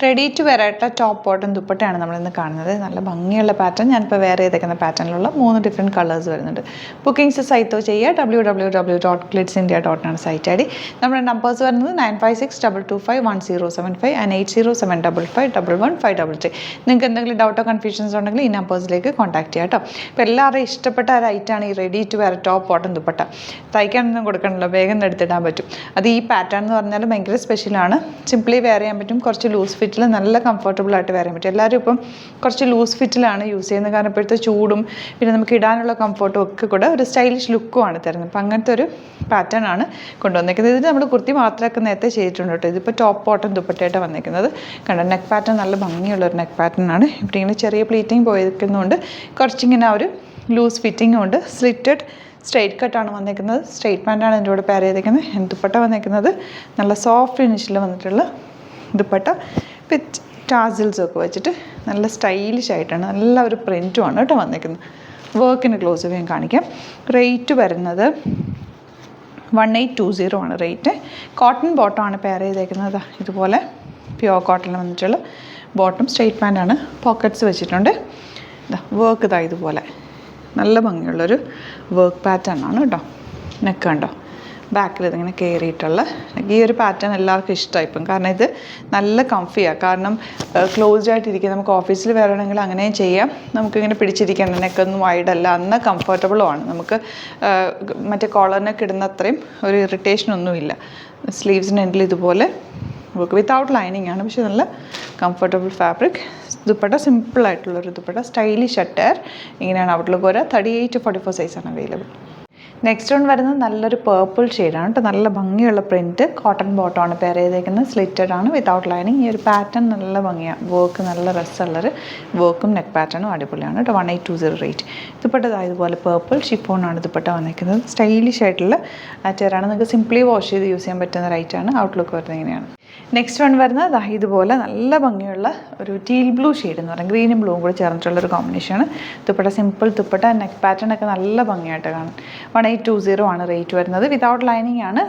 Ready to wear ആയിട്ടുള്ള top bottom ദുപ്പട്ടയാണ് നമ്മളിന്ന് കാണുന്നത്. നല്ല ഭംഗിയുള്ള പാറ്റേൺ. ഞാനിപ്പോൾ വെയർ ചെയ്തേക്കുന്ന പാറ്റേണിലുള്ള 3 ഡിഫറെൻറ്റ് കളേഴ്സ് വരുന്നുണ്ട്. ബുക്കിംഗ്സ് സൈറ്റോ ചെയ്യുക. www.glitzindia.in ആണ് സൈറ്റ് ഐ ഡി. നമ്മുടെ നമ്പേഴ്സ് വരുന്നത് 9562251075 ആൻഡ് 8075551153. നിങ്ങൾക്ക് എന്തെങ്കിലും ഡൗട്ടോ കൺഫ്യൂഷൻസ് ഉണ്ടെങ്കിൽ ഈ നമ്പേഴ്സിലേക്ക് കോൺടാക്ട് ചെയ്യാം കേട്ടോ. ഇപ്പോൾ എല്ലാവരുടെയും ഇഷ്ടപ്പെട്ട ഒരു ഐറ്റമാണ് ഈ ready to wear top bottom dupatta. തയ്ക്കാനൊന്നും കൊടുക്കണമല്ലോ, വേഗം എടുത്തിടാൻ പറ്റും. അത് ഈ പാറ്റേൺ എന്ന് പറഞ്ഞാൽ ഭയങ്കര സ്പെഷ്യലാണ്. സിംപ്ലി വെയർ ചെയ്യാൻ പറ്റും. കുറച്ച് ലൂസ് ഫിറ്റിൽ നല്ല കംഫർട്ടബിൾ ആയിട്ട് വെയർ ചെയ്യാൻ പറ്റും. എല്ലാവരും ഇപ്പം കുറച്ച് ലൂസ് ഫിറ്റിലാണ് യൂസ് ചെയ്യുന്നത്. കാരണം ഇപ്പോഴത്തെ ചൂടും പിന്നെ നമുക്ക് ഇടാനുള്ള കംഫർട്ടും ഒക്കെ കൂടെ ഒരു സ്റ്റൈലിഷ് ലുക്കുമാണ് തരുന്നത്. അപ്പോൾ അങ്ങനത്തെ ഒരു പാറ്റേൺ ആണ് കൊണ്ടുവന്നിരിക്കുന്നത്. ഇത് നമ്മൾ കുർത്തി മാത്രമൊക്കെ നേരത്തെ ചെയ്തിട്ടുണ്ട് കേട്ടോ. ഇതിപ്പോൾ ടോപ്പ് ബോട്ടം ദുപ്പട്ടയായിട്ട് വന്നിരിക്കുന്നത്. കണ്ടോ, നെക്ക് പാറ്റേൺ നല്ല ഭംഗിയുള്ളൊരു നെക്ക് പാറ്റേൺ ആണ്. ഇവിടെ ഇങ്ങനെ ചെറിയ പ്ലീറ്റിങ് പോയിരിക്കുന്നതുകൊണ്ട് കുറച്ചിങ്ങനെ ആ ഒരു ലൂസ് ഫിറ്റിങ്ങും ഉണ്ട്. സ്ലിറ്റഡ് സ്ട്രെയിറ്റ് കട്ടാണ് വന്നിരിക്കുന്നത്. സ്ട്രെയിറ്റ് പാൻറ്റാണ് എൻ്റെ കൂടെ പെയർ ചെയ്തിരിക്കുന്നത്. ദുപ്പട്ട വന്നിരിക്കുന്നത് നല്ല സോഫ്റ്റ് ഫിനിഷിൽ വന്നിട്ടുള്ള ദുപ്പട്ട വിത്ത് ടാസിൽസും ഒക്കെ വെച്ചിട്ട് നല്ല സ്റ്റൈലിഷ് ആയിട്ടാണ്, നല്ല ഒരു പ്രിൻറ്റുമാണ് കേട്ടോ വന്നിരിക്കുന്നത്. വർക്കിന് ക്ലോസ് ഞാൻ കാണിക്കാം. റേറ്റ് വരുന്നത് 1820 ആണ് റേറ്റ്. കോട്ടൺ ബോട്ടം ആണ് പെയർ ചെയ്തേക്കുന്നത്. ഇതുപോലെ പ്യുവർ കോട്ടണിൽ വന്നിട്ടുള്ള ബോട്ടം. സ്ട്രെയിറ്റ് പാൻറ്റാണ്. പോക്കറ്റ്സ് വെച്ചിട്ടുണ്ട്. വർക്ക് ഇതാ ഇതുപോലെ നല്ല ഭംഗിയുള്ളൊരു വർക്ക് പാറ്റേൺ ആണ് കേട്ടോ. നെക്ക് കണ്ടോ, ബാക്കിൽ ഇതിങ്ങനെ കയറിയിട്ടുള്ള ഈ ഒരു പാറ്റേൺ എല്ലാവർക്കും ഇഷ്ടമായി ഇപ്പം. കാരണം ഇത് നല്ല കംഫിയാണ്. കാരണം ക്ലോസ്ഡ് ആയിട്ടിരിക്കുക. നമുക്ക് ഓഫീസിൽ വരണമെങ്കിൽ അങ്ങനെയും ചെയ്യാം. നമുക്കിങ്ങനെ പിടിച്ചിരിക്കണം. നെക്കൊന്നും വൈഡല്ല, അന്ന് കംഫർട്ടബിളുമാണ്. നമുക്ക് മറ്റേ കോളറിനൊക്കെ ഇടുന്ന അത്രയും ഒരു ഇറിറ്റേഷനൊന്നുമില്ല. സ്ലീവ്സിൻ്റെ എൻഡിൽ ഇതുപോലെ വിത്തൗട്ട് ലൈനിങ് ആണ്, പക്ഷെ നല്ല കംഫർട്ടബിൾ ഫാബ്രിക്. ദുപ്പട്ട സിമ്പിളായിട്ടുള്ളൊരു ദുപ്പട്ട. Stylish attire. ഇങ്ങനെയാണ് ഔട്ട്ലുക്ക് വരിക. 38 to 44 സൈസാണ് അവൈലബിൾ. നെക്സ്റ്റ് വൺ വരുന്നത് നല്ലൊരു പേർപ്പിൾ ഷെയ്ഡാണ് കേട്ടോ. നല്ല ഭംഗിയുള്ള പ്രിൻറ്റ്. കോട്ടൺ ബോട്ടമാണ് പെയർ ചെയ്തേക്കുന്നത്. സ്ലിറ്റഡ് ആണ് വിത്തൗട്ട് ലൈനിങ്. ഈ ഒരു പാറ്റേൺ നല്ല ഭംഗിയാണ്. വർക്ക് നല്ല രസമുള്ളൊരു വർക്കും നെക്ക് പാറ്റേണും അടിപൊളിയാണ് കേട്ടോ. 1820 റേറ്റ്. ദുപ്പട്ട ഇതുപോലെ പേർപ്പിൾ ഷിഫോണാണ് ദുപ്പട്ട വന്നിരിക്കുന്നത്. സ്റ്റൈലിഷ് ആയിട്ടുള്ള അറ്റയറാണ്. നിങ്ങൾക്ക് സിംപ്ലി വാഷ് ചെയ്ത് യൂസ് ചെയ്യാൻ പറ്റുന്ന റൈറ്റാണ്. ഔട്ട്ലുക്ക് വരുന്നത് ഇങ്ങനെയാണ്. നെക്സ്റ്റ് വൺ വരുന്നത് ഇതുപോലെ നല്ല ഭംഗിയുള്ള ഒരു ടീൽ ബ്ലൂ ഷെയ്ഡ് എന്ന് പറയുന്നത്. ഗ്രീനും ബ്ലൂവും കൂടി ചേർന്നിട്ടുള്ളൊരു കോമ്പിനേഷനാണ്. Dupatta simple dupatta. Neck pattern ഒക്കെ നല്ല ഭംഗിയായിട്ട് കാണും. 1820 ആണ് റേറ്റ് വരുന്നത്. വിതൗട്ട് ലൈനിങ് ആണ്.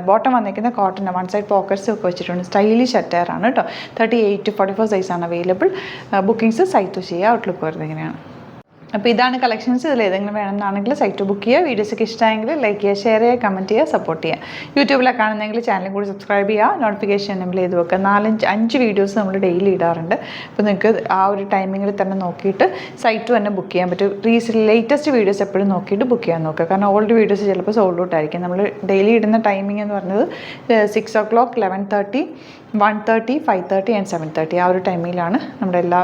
ബോട്ടം വന്നിരിക്കുന്ന കോട്ടൺ. വൺ സൈഡ് പോക്കറ്റ്സും ഒക്കെ വെച്ചിട്ടുണ്ട്. സ്റ്റൈലിഷ് അറ്റയർ ആണ് കേട്ടോ. 38 to 44 സൈസാണ് അവൈലബിൾ. ബുക്കിംഗ്സ് സൈറ്റ് ചെയ്യുക. ഔട്ട്ലുക്ക് വരുന്നത് ഇങ്ങനെയാണ്. അപ്പോൾ ഇതാണ് കളക്ഷൻസ്. ഇതിൽ ഏതെങ്കിലും വേണമെന്നാണെങ്കിൽ സൈറ്റ് ബുക്ക് ചെയ്യുക. വീഡിയോസൊക്കെ ഇഷ്ടമായെങ്കിൽ ലൈക്ക് ചെയ്യുക, ഷെയർ ചെയ്യുക, കമൻറ്റ് ചെയ്യുക, സപ്പോർട്ട് ചെയ്യുക. യൂട്യൂബിലൊക്കെ കാണുന്നെങ്കിൽ ചാനലും കൂടി സബ്സ്ക്രൈബ് ചെയ്യുക. നോട്ടിഫിക്കേഷൻ എനേബിൾ ചെയ്ത് വെക്കുക. 4-5 വീഡിയോസ് നമ്മൾ ഡെയിലി ഇടാറുണ്ട്. അപ്പോൾ നിങ്ങൾക്ക് ആ ഒരു ടൈമിങ്ങിൽ തന്നെ നോക്കിയിട്ട് സൈറ്റ് തന്നെ ബുക്ക് ചെയ്യാൻ പറ്റും. ലേറ്റസ്റ്റ് വീഡിയോസ് എപ്പോഴും നോക്കിയിട്ട് ബുക്ക് ചെയ്യാൻ നോക്കുക. കാരണം ഓൾഡ് വീഡിയോസ് ചിലപ്പോൾ സോൾഡ് ഔട്ട് ആയിരിക്കും. നമ്മൾ ഡെയിലി ഇടുന്ന ടൈമിംഗ് എന്ന് പറഞ്ഞത് 6 o'clock, 11:30, 1:30, 5:30 ആൻഡ് 7:30. ആ ഒരു ടൈമിലാണ് നമ്മുടെ എല്ലാ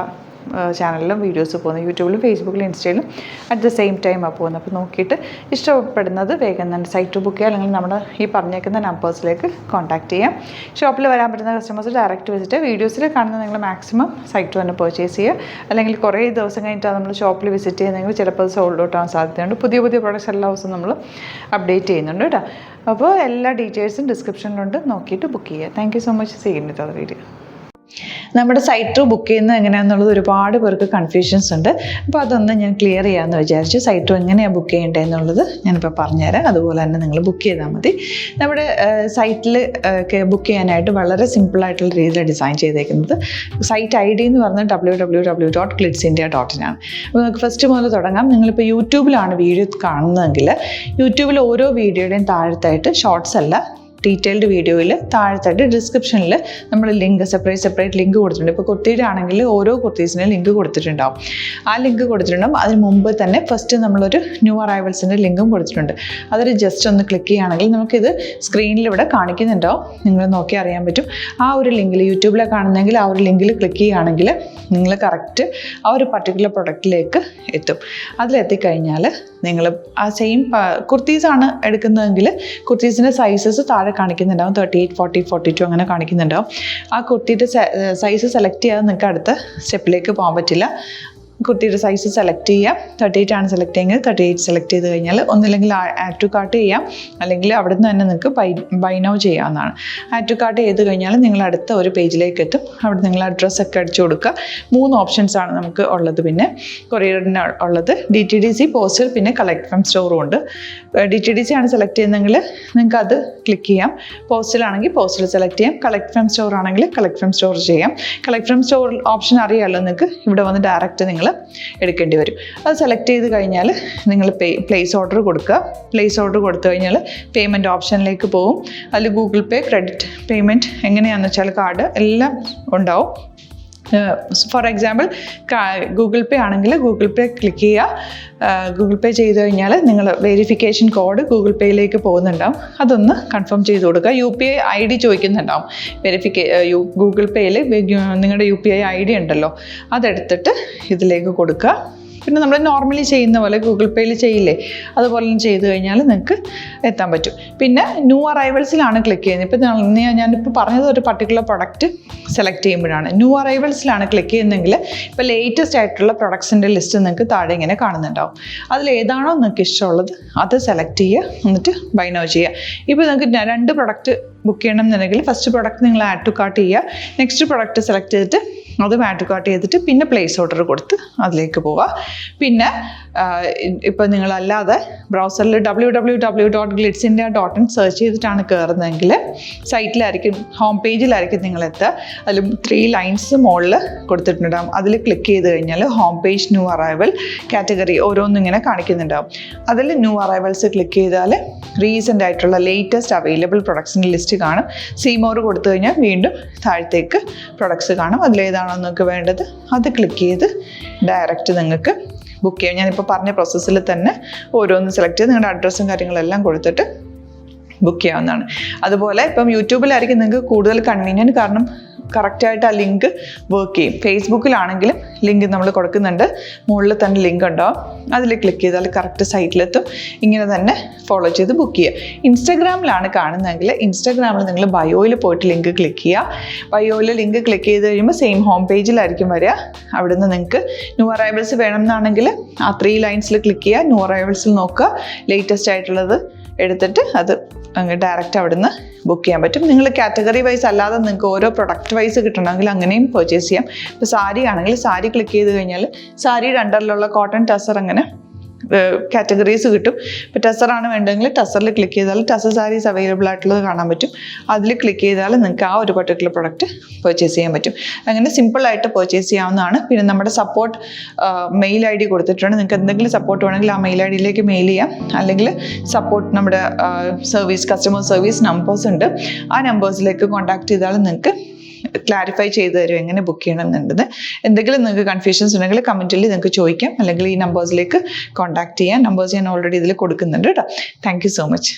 ചാനലിലും വീഡിയോസ് പോകുന്നത്. യൂട്യൂബിലും ഫേസ്ബുക്കിലും ഇൻസ്റ്റയിലും അറ്റ് ദ സെയിം ടൈമാണ് പോകുന്നത്. അപ്പോൾ നോക്കിയിട്ട് ഇഷ്ടപ്പെടുന്നത് വേഗം തന്നെ സൈറ്റ് ബുക്ക് ചെയ്യുക. അല്ലെങ്കിൽ നമ്മുടെ ഈ പറഞ്ഞേക്കുന്ന നമ്പേഴ്സിലേക്ക് കോൺടാക്ട് ചെയ്യാം. ഷോപ്പിൽ വരാൻ പറ്റുന്ന കസ്റ്റമേഴ്സ് ഡയറക്റ്റ് വിസിറ്റ്. വീഡിയോസിൽ കാണുന്ന നിങ്ങൾ മാക്സിമം സൈറ്റ് തന്നെ പർച്ചേസ് ചെയ്യുക. അല്ലെങ്കിൽ കുറേ ദിവസം കഴിഞ്ഞിട്ടാണ് നമ്മൾ ഷോപ്പിൽ വിസിറ്റ് ചെയ്യുന്നതെങ്കിൽ ചിലപ്പോൾ സോൾഡ് ഔട്ട് ആവാൻ സാധ്യതയുണ്ട്. പുതിയ പ്രൊഡക്ട്സ് എല്ലാ ദിവസവും നമ്മൾ അപ്ഡേറ്റ് ചെയ്യുന്നുണ്ട് കേട്ടോ. അപ്പോൾ എല്ലാ ഡീറ്റെയിൽസും ഡിസ്ക്രിപ്ഷനിലുണ്ട്. നോക്കിയിട്ട് ബുക്ക് ചെയ്യുക. Thank you so much. ചെയ്യുന്നത് അത് വീഡിയോ. നമ്മുടെ സൈറ്റ് ത്രൂ ബുക്ക് ചെയ്യുന്നത് എങ്ങനെയാണെന്നുള്ളത് ഒരുപാട് പേർക്ക് കൺഫ്യൂഷൻസ് ഉണ്ട്. അപ്പോൾ അതൊന്ന് ഞാൻ ക്ലിയർ ചെയ്യാമെന്ന് വിചാരിച്ചു. സൈറ്റ് ത്രൂ എങ്ങനെയാണ് ബുക്ക് ചെയ്യേണ്ടത് എന്നുള്ളത് ഞാനിപ്പോൾ പറഞ്ഞുതരാം. അതുപോലെ തന്നെ നിങ്ങൾ ബുക്ക് ചെയ്താൽ മതി. നമ്മുടെ സൈറ്റിൽ ബുക്ക് ചെയ്യാനായിട്ട് വളരെ സിമ്പിളായിട്ടുള്ള രീതിയിൽ ഡിസൈൻ ചെയ്തേക്കുന്നത്. സൈറ്റ് ഐ ഡി എന്ന് പറഞ്ഞാൽ www.glitzindia.in ആണ്. അപ്പോൾ നമുക്ക് ഫസ്റ്റ് മുതൽ തുടങ്ങാം. നിങ്ങളിപ്പോൾ യൂട്യൂബിലാണ് വീഡിയോ കാണുന്നതെങ്കിൽ യൂട്യൂബിൽ ഓരോ വീഡിയോയുടെയും താഴത്തായിട്ട് ഷോർട്സ് അല്ല, ഡീറ്റെയിൽഡ് വീഡിയോയിൽ താഴത്തായിട്ട് ഡിസ്ക്രിപ്ഷനിൽ നമ്മൾ ലിങ്ക് സെപ്പറേറ്റ് ലിങ്ക് കൊടുത്തിട്ടുണ്ട്. ഇപ്പോൾ കുർത്തിയുടെ ആണെങ്കിൽ ഓരോ കുർത്തീസിനും ലിങ്ക് കൊടുത്തിട്ടുണ്ടാവും. ആ ലിങ്ക് കൊടുത്തിട്ടുണ്ടാവും. അതിന് മുമ്പ് തന്നെ ഫസ്റ്റ് നമ്മളൊരു ന്യൂ അറൈവൽസിൻ്റെ ലിങ്കും കൊടുത്തിട്ടുണ്ട്. അതൊരു ജസ്റ്റ് ഒന്ന് ക്ലിക്ക് ചെയ്യുകയാണെങ്കിൽ നമുക്കിത് സ്ക്രീനിൽ ഇവിടെ കാണിക്കുന്നുണ്ടാവും. നിങ്ങൾ നോക്കി അറിയാൻ പറ്റും. ആ ഒരു ലിങ്കിൽ യൂട്യൂബിലെ കാണുന്നെങ്കിൽ ആ ഒരു ലിങ്കിൽ ക്ലിക്ക് ചെയ്യുകയാണെങ്കിൽ നിങ്ങൾ കറക്റ്റ് ആ ഒരു പർട്ടിക്കുലർ പ്രൊഡക്റ്റിലേക്ക് എത്തും. അതിലെത്തിക്കഴിഞ്ഞാൽ നിങ്ങൾ ആ സെയിം കുർത്തീസാണ് എടുക്കുന്നതെങ്കിൽ കുർത്തീസിൻ്റെ സൈസസ് താഴെ കാണിക്കുന്നുണ്ടാവും. 38, 40, 42 അങ്ങനെ കാണിക്കുന്നുണ്ടാവും. ആ കുർത്തിയുടെ സൈസ് സെലക്ട് ചെയ്യാതെ നിങ്ങൾക്ക് അടുത്ത സ്റ്റെപ്പിലേക്ക് പോകാൻ പറ്റില്ല. കുർത്തിയുടെ സൈസ് സെലക്ട് ചെയ്യാം. 38 ആണ് സെലക്ട് ചെയ്യുന്നത്. 38 സെലക്ട് ചെയ്ത് കഴിഞ്ഞാൽ ഒന്നില്ലെങ്കിൽ ആഡ് ടു കാർട്ട് ചെയ്യാം, അല്ലെങ്കിൽ അവിടെ നിന്ന് തന്നെ നിങ്ങൾക്ക് ബൈ നൗ ചെയ്യാവുന്നതാണ്. ആഡ് ടു കാർട്ട് ചെയ്ത് കഴിഞ്ഞാൽ നിങ്ങൾ അടുത്ത ഒരു പേജിലേക്ക് എത്തും. അവിടെ നിങ്ങൾ അഡ്രസ്സൊക്കെ അടിച്ചു കൊടുക്കുക. 3 ഓപ്ഷൻസ് ആണ് നമുക്ക് ഉള്ളത്. പിന്നെ കൊറിയറിന് ഉള്ളത് DTDC, പോസ്റ്റൽ, പിന്നെ കളക്ട് ഫ്രം സ്റ്റോറും ഉണ്ട്. DTDC ആണ് സെലക്ട് ചെയ്യുന്നതെങ്കിൽ നിങ്ങൾക്ക് അത് ക്ലിക്ക് ചെയ്യാം. പോസ്റ്റലാണെങ്കിൽ പോസ്റ്റൽ സെലക്ട് ചെയ്യാം. കളക്ട് ഫ്രം സ്റ്റോർ ആണെങ്കിൽ കളക്ട് ഫ്രം സ്റ്റോർ ചെയ്യാം. കളക്ട് ഫ്രം സ്റ്റോർ ഓപ്ഷൻ അറിയാമല്ലോ നിങ്ങൾക്ക്. ഇവിടെ വന്ന് ഡയറക്റ്റ് നിങ്ങൾ എടുക്കേണ്ടി വരും. അത് സെലക്ട് ചെയ്ത് കഴിഞ്ഞാൽ നിങ്ങൾ പ്ലേസ് ഓർഡർ കൊടുക്കുക. പ്ലേസ് ഓർഡർ കൊടുത്തു കഴിഞ്ഞാൽ പേയ്മെൻറ്റ് ഓപ്ഷനിലേക്ക് പോകും. അതിൽ ഗൂഗിൾ പേ, ക്രെഡിറ്റ് പേയ്മെൻറ്റ് എങ്ങനെയാണെന്ന് വെച്ചാൽ കാർഡ് എല്ലാം ഉണ്ടാവും. ഫോർ എക്സാമ്പിൾ ഗൂഗിൾ പേ ആണെങ്കിൽ ഗൂഗിൾ പേ ക്ലിക്ക് ചെയ്യുക. ഗൂഗിൾ പേ ചെയ്ത് കഴിഞ്ഞാൽ നിങ്ങൾ വെരിഫിക്കേഷൻ കോഡ് ഗൂഗിൾ പേയിലേക്ക് പോകുന്നുണ്ടാവും. അതൊന്ന് കൺഫേം ചെയ്ത് കൊടുക്കുക. UPI ID ചോദിക്കുന്നുണ്ടാവും. ഗൂഗിൾ പേയിൽ നിങ്ങളുടെ UPI ID ഉണ്ടല്ലോ, അതെടുത്തിട്ട് ഇതിലേക്ക് കൊടുക്കുക. പിന്നെ നമ്മൾ നോർമലി ചെയ്യുന്ന പോലെ ഗൂഗിൾ പേയിൽ ചെയ്യില്ലേ, അതുപോലെ ചെയ്ത് കഴിഞ്ഞാൽ നിങ്ങൾക്ക് എത്താൻ പറ്റും. പിന്നെ ന്യൂ അറൈവൽസിലാണ് ക്ലിക്ക് ചെയ്യുന്നത്. ഇപ്പോൾ ഞാനിപ്പോൾ പറഞ്ഞത് ഒരു പർട്ടിക്കുലർ പ്രൊഡക്റ്റ് സെലക്ട് ചെയ്യുമ്പോഴാണ്. ന്യൂ അറൈവൽസിലാണ് ക്ലിക്ക് ചെയ്യുന്നതെങ്കിൽ ഇപ്പോൾ ലേറ്റസ്റ്റ് ആയിട്ടുള്ള പ്രൊഡക്ട്സിൻ്റെ ലിസ്റ്റ് നിങ്ങൾക്ക് താഴെ ഇങ്ങനെ കാണുന്നുണ്ടാവും. അതിലേതാണോ നിങ്ങൾക്ക് ഇഷ്ടമുള്ളത് അത് സെലക്ട് ചെയ്യുക, എന്നിട്ട് ബൈ നൗ ചെയ്യുക. ഇപ്പോൾ നിങ്ങൾക്ക് 2 പ്രൊഡക്റ്റ് ബുക്ക് ചെയ്യണം എന്നുണ്ടെങ്കിൽ ഫസ്റ്റ് പ്രൊഡക്റ്റ് നിങ്ങൾ ആഡ് ടു കാർട്ട് ചെയ്യുക. നെക്സ്റ്റ് പ്രൊഡക്റ്റ് സെലക്ട് ചെയ്തിട്ട് അതും ആഡ് ടു കാർട്ട് ചെയ്തിട്ട് പിന്നെ പ്ലേസ് ഓർഡർ കൊടുത്ത് അതിലേക്ക് പോവുക. പിന്നെ ഇപ്പോൾ നിങ്ങളല്ലാതെ ബ്രൗസറിൽ www.glitzindia.in സെർച്ച് ചെയ്തിട്ടാണ് കയറുന്നതെങ്കിൽ സൈറ്റിലായിരിക്കും, ഹോം പേജിലായിരിക്കും നിങ്ങളെത്തുക. അതിൽ 3 ലൈൻസ് മുകളിൽ കൊടുത്തിട്ടുണ്ടാകും. അതിൽ ക്ലിക്ക് ചെയ്ത് കഴിഞ്ഞാൽ home page, new arrival, category ഓരോന്നും ഇങ്ങനെ കാണിക്കുന്നുണ്ടാവും. അതിൽ ന്യൂ അറൈവൽസ് ക്ലിക്ക് ചെയ്താൽ റീസെൻ്റ് ആയിട്ടുള്ള ലേറ്റസ്റ്റ് അവൈലബിൾ പ്രൊഡക്ട്സിൻ്റെ ലിസ്റ്റ് കാണും. സീമോർ കൊടുത്തു കഴിഞ്ഞാൽ വീണ്ടും താഴത്തേക്ക് പ്രൊഡക്ട്സ് കാണും. അതിലേതാണോ നിങ്ങൾക്ക് വേണ്ടത് അത് ക്ലിക്ക് ചെയ്ത് ഡയറക്റ്റ് നിങ്ങൾക്ക് ബുക്ക് ചെയ്യാം. ഞാനിപ്പോൾ പറഞ്ഞ പ്രോസസ്സിൽ തന്നെ ഓരോന്ന് സെലക്ട് ചെയ്ത് നിങ്ങളുടെ അഡ്രസ്സും കാര്യങ്ങളെല്ലാം കൊടുത്തിട്ട് ബുക്ക് ചെയ്യാവുന്നതാണ്. അതുപോലെ ഇപ്പം യൂട്യൂബിലായിരിക്കും നിങ്ങൾക്ക് കൂടുതൽ കൺവീനിയൻറ്റ്, കാരണം കറക്റ്റായിട്ട് ആ ലിങ്ക് വർക്ക് ചെയ്യും. ഫേസ്ബുക്കിലാണെങ്കിലും ലിങ്ക് നമ്മൾ കൊടുക്കുന്നുണ്ട്, മുകളിൽ തന്നെ ലിങ്ക് ഉണ്ടാവും. അതിൽ ക്ലിക്ക് ചെയ്താൽ കറക്റ്റ് സൈറ്റിലെത്തും. ഇങ്ങനെ തന്നെ ഫോളോ ചെയ്ത് ബുക്ക് ചെയ്യുക. ഇൻസ്റ്റാഗ്രാമിലാണ് കാണുന്നതെങ്കിൽ ഇൻസ്റ്റാഗ്രാമിൽ നിങ്ങൾ ബയോയിൽ പോയിട്ട് ലിങ്ക് ക്ലിക്ക് ചെയ്യുക. ബയോയിൽ ലിങ്ക് ക്ലിക്ക് ചെയ്ത് കഴിയുമ്പോൾ സെയിം ഹോം പേജിലായിരിക്കും വരിക. അവിടെ നിന്ന് നിങ്ങൾക്ക് ന്യൂ അറൈവൽസ് വേണമെന്നാണെങ്കിൽ ആ 3 ലൈൻസിൽ ക്ലിക്ക് ചെയ്യുക. ന്യൂ അറൈവൽസിൽ നോക്കുക, ലേറ്റസ്റ്റ് ആയിട്ടുള്ളത് എടുത്തിട്ട് അത് അങ്ങ് ഡയറക്റ്റ് അവിടെ നിന്ന് ബുക്ക് ചെയ്യാൻ പറ്റും. നിങ്ങൾ കാറ്റഗറി വൈസ് അല്ലാതെ നിങ്ങൾക്ക് ഓരോ പ്രൊഡക്റ്റ് വൈസ് കിട്ടണമെങ്കിൽ അങ്ങനെയും പർച്ചേസ് ചെയ്യാം. ഇപ്പോൾ സാരി ആണെങ്കിൽ സാരി ക്ലിക്ക് ചെയ്ത് കഴിഞ്ഞാൽ സാരിയുടെ അണ്ടറിലുള്ള കോട്ടൺ, ടസർ അങ്ങനെ കാറ്റഗറീസ് കിട്ടും. ഇപ്പോൾ ടസറാണ് വേണ്ടതെങ്കിൽ ടസറിൽ ക്ലിക്ക് ചെയ്താൽ ടസർ സാരീസ് അവൈലബിൾ ആയിട്ടുള്ളത് കാണാൻ പറ്റും. അതിൽ ക്ലിക്ക് ചെയ്താൽ നിങ്ങൾക്ക് ആ ഒരു പർട്ടിക്കുലർ പ്രൊഡക്റ്റ് പർച്ചേസ് ചെയ്യാൻ പറ്റും. അങ്ങനെ സിമ്പിളായിട്ട് പർച്ചേസ് ചെയ്യാവുന്നതാണ്. പിന്നെ നമ്മുടെ സപ്പോർട്ട് മെയിൽ ID കൊടുത്തിട്ടുണ്ട്. നിങ്ങൾക്ക് എന്തെങ്കിലും സപ്പോർട്ട് വേണമെങ്കിൽ ആ മെയിൽ IDയിലേക്ക് മെയിൽ ചെയ്യാം. അല്ലെങ്കിൽ സപ്പോർട്ട് നമ്മുടെ കസ്റ്റമർ സർവീസ് നമ്പേഴ്സ് ഉണ്ട്. ആ നമ്പേഴ്സിലേക്ക് കോൺടാക്ട് ചെയ്താൽ നിങ്ങൾക്ക് ക്ലാരിഫൈ ചെയ്ത് തരും എങ്ങനെ ബുക്ക് ചെയ്യണം എന്നുള്ളത്. എന്തെങ്കിലും നിങ്ങൾക്ക് കൺഫ്യൂഷൻസ് ഉണ്ടെങ്കിൽ കമൻറ്റിൽ നിങ്ങൾക്ക് ചോദിക്കാം, അല്ലെങ്കിൽ ഈ നമ്പേഴ്സിലേക്ക് കോൺടാക്ട് ചെയ്യാം. നമ്പേഴ്സ് ഞാൻ ഓൾറെഡി ഇതിൽ കൊടുക്കുന്നുണ്ട് കേട്ടോ. Thank you so much.